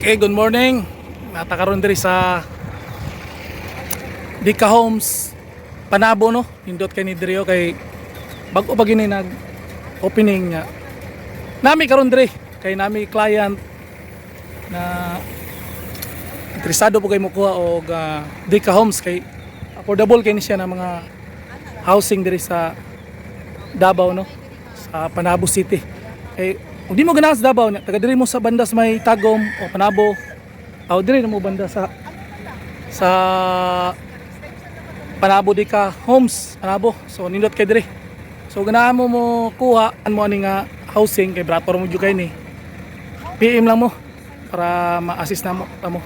Okay, good morning. Natakaroon diri sa Dika Homes Panabo no. Hindot kay ni diri kay bag-o pa gini nag opening nga. Nami karon diri kay nami client na interesado po kay mokuha og Dika Homes kay affordable kay ni siya na mga housing diri sa Davao no. Sa Panabo City. Kay kung di mo ganahan sa Davao, taga diri mo sa banda sa may Tagum o Panabo, o diri mo banda sa Panabo Dika Homes, Panabo. So nindot kay diri. So ganahan mo kuha mo ani nga housing kay brator mo jud kay ni. PM lang mo para ma-assist namo mo.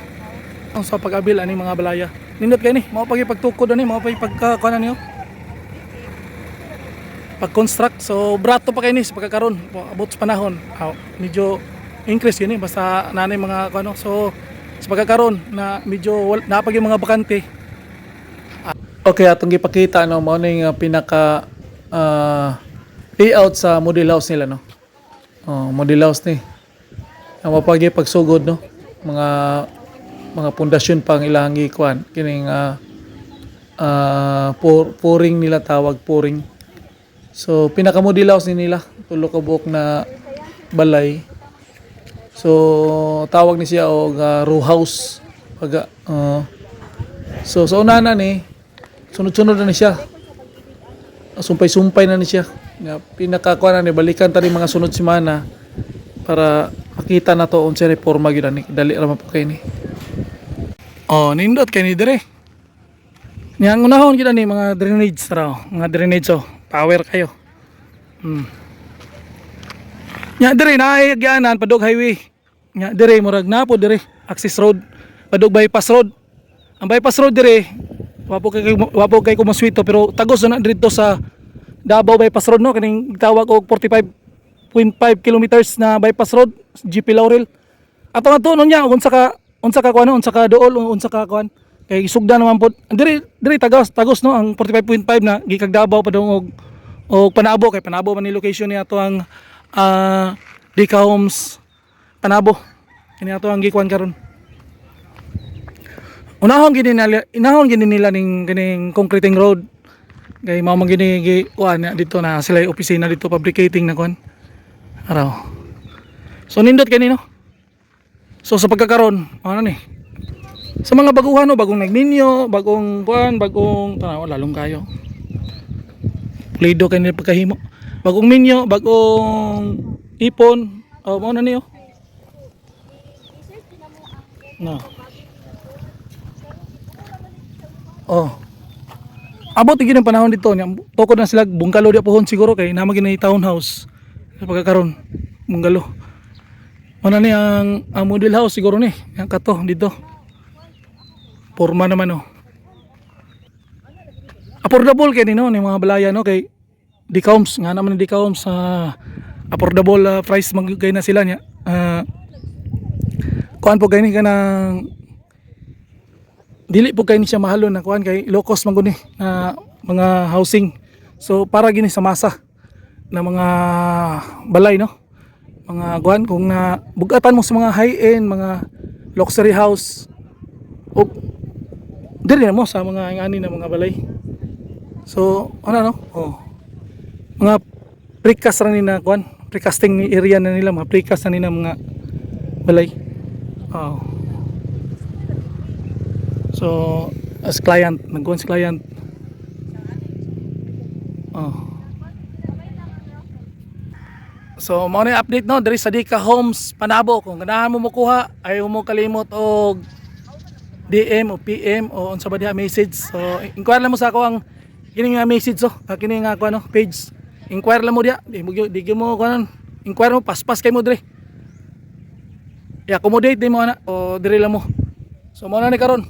Ang sa pag-abil ani mga balaya. Nindot kay ni, mao pagi pagtukod ani, mao pagi pagkakuan niyo. Pag-construct, so brato pa kayo ni sa pagkakaroon abot sa panahon medyo increase yun basta nanay mga ano, so sa pagkakaroon na medyo napag yung mga bakante. Okay, atong gipakita no mao ning pinaka layout sa model house nila no. Model house ni ang mapagi pagsugod no, mga pundasyon pang ilang ikuan kining pouring nila, tawag pouring. So pinaka-model house ni nila, tulo ka buok na balay. So tawag ni siya og row house. So sa una na ni sunod-sunod na ni siya. Sumpay-sumpay na ni siya. Pinaka-kuan na ni balikan tani mga sunod semana para makita na to unsa reforma gyud ani. Dali ra man po kay ni. Nindot kay ni dire. Yang unahon gyud ani mga drainage raw, mga drainage power kayo. Nya dire na agyanan padug highway. Nya dire murag na po dire access road, padug bypass road. Ang bypass road dire wapo kay kumaswito pero tagos na dito sa Davao bypass road no, kining tawag og 45.5 kilometers na bypass road, GP Laurel. Ato na to nya unsa ka kuan, unsa ka dool, unsa ka kuan kay sugda naman po dire tagos no ang 45.5 na gikag Davao padung og Panabo, kay Panabo man ni location ni ato ang Dika Homes Panabo. Kini ato ang gikuan karon. Inahon gini nila ning kining concreting road. Kay mao man gini kuan dito na sila opisina dito fabricating na kuan. Araw. So nindot kani no. So sa pagkakaron, ano ni? Sa mga baguhan no, bagong nagninyo, bagong kuan, bagong tanaw lalong kayo. Plido kanila pagkahimo. Bagong minyo, bagong ipon. Mao na niyo. No. Abot gyud ang panahon dito nya. Tukod na sila bungkalo di pohon siguro kay na magina townhouse. Sa pagkakaron, bungkalo. Mao na ni ang model house siguro ni. Yang kato dito. Porma naman affordable kay ni no ni mga balaya no kay Dika Homes nga naman Dika Homes affordable price magkay na sila niya. Kuan po kay ni kanang dili po kay ni siya mahalo na kuan kay low cost man gud ni na mga housing. So para gini sa masa na mga balay no. Mga kuan kung na bugatan mo sa mga high end, mga luxury house o diri na mo sa mga ani na mga balay. So, ano no? Mga precast ra ni na kuan, precasting ni area na nila, mga precast na nila mga balay. So, as client, nagkuan si client. So, mao na update no diri sa Dika Homes Panabo. Kung ganahan mo makuha, ayaw mo kalimot og DM o PM o unsa ba diha message. So, inquire lang mo sa ako ang kini nga message kini nga ko page. Inquire lang mo dia, di mo kuan, inquire mo paspas kay mo dire. I-accommodate din mo ana o dire lang mo. So mo na ni karon.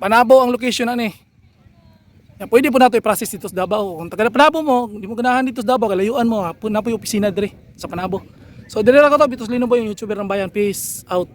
Panabo ang location na ni. Pwede po nato i-process dito sa Davao. Kung taga Panabo mo, di mo ganahan dito sa Davao, kalayuan mo na po yung opisina dire sa Panabo. So dire lang ko to, Bitos Lino Boy, yung YouTuber ng bayan. Peace out.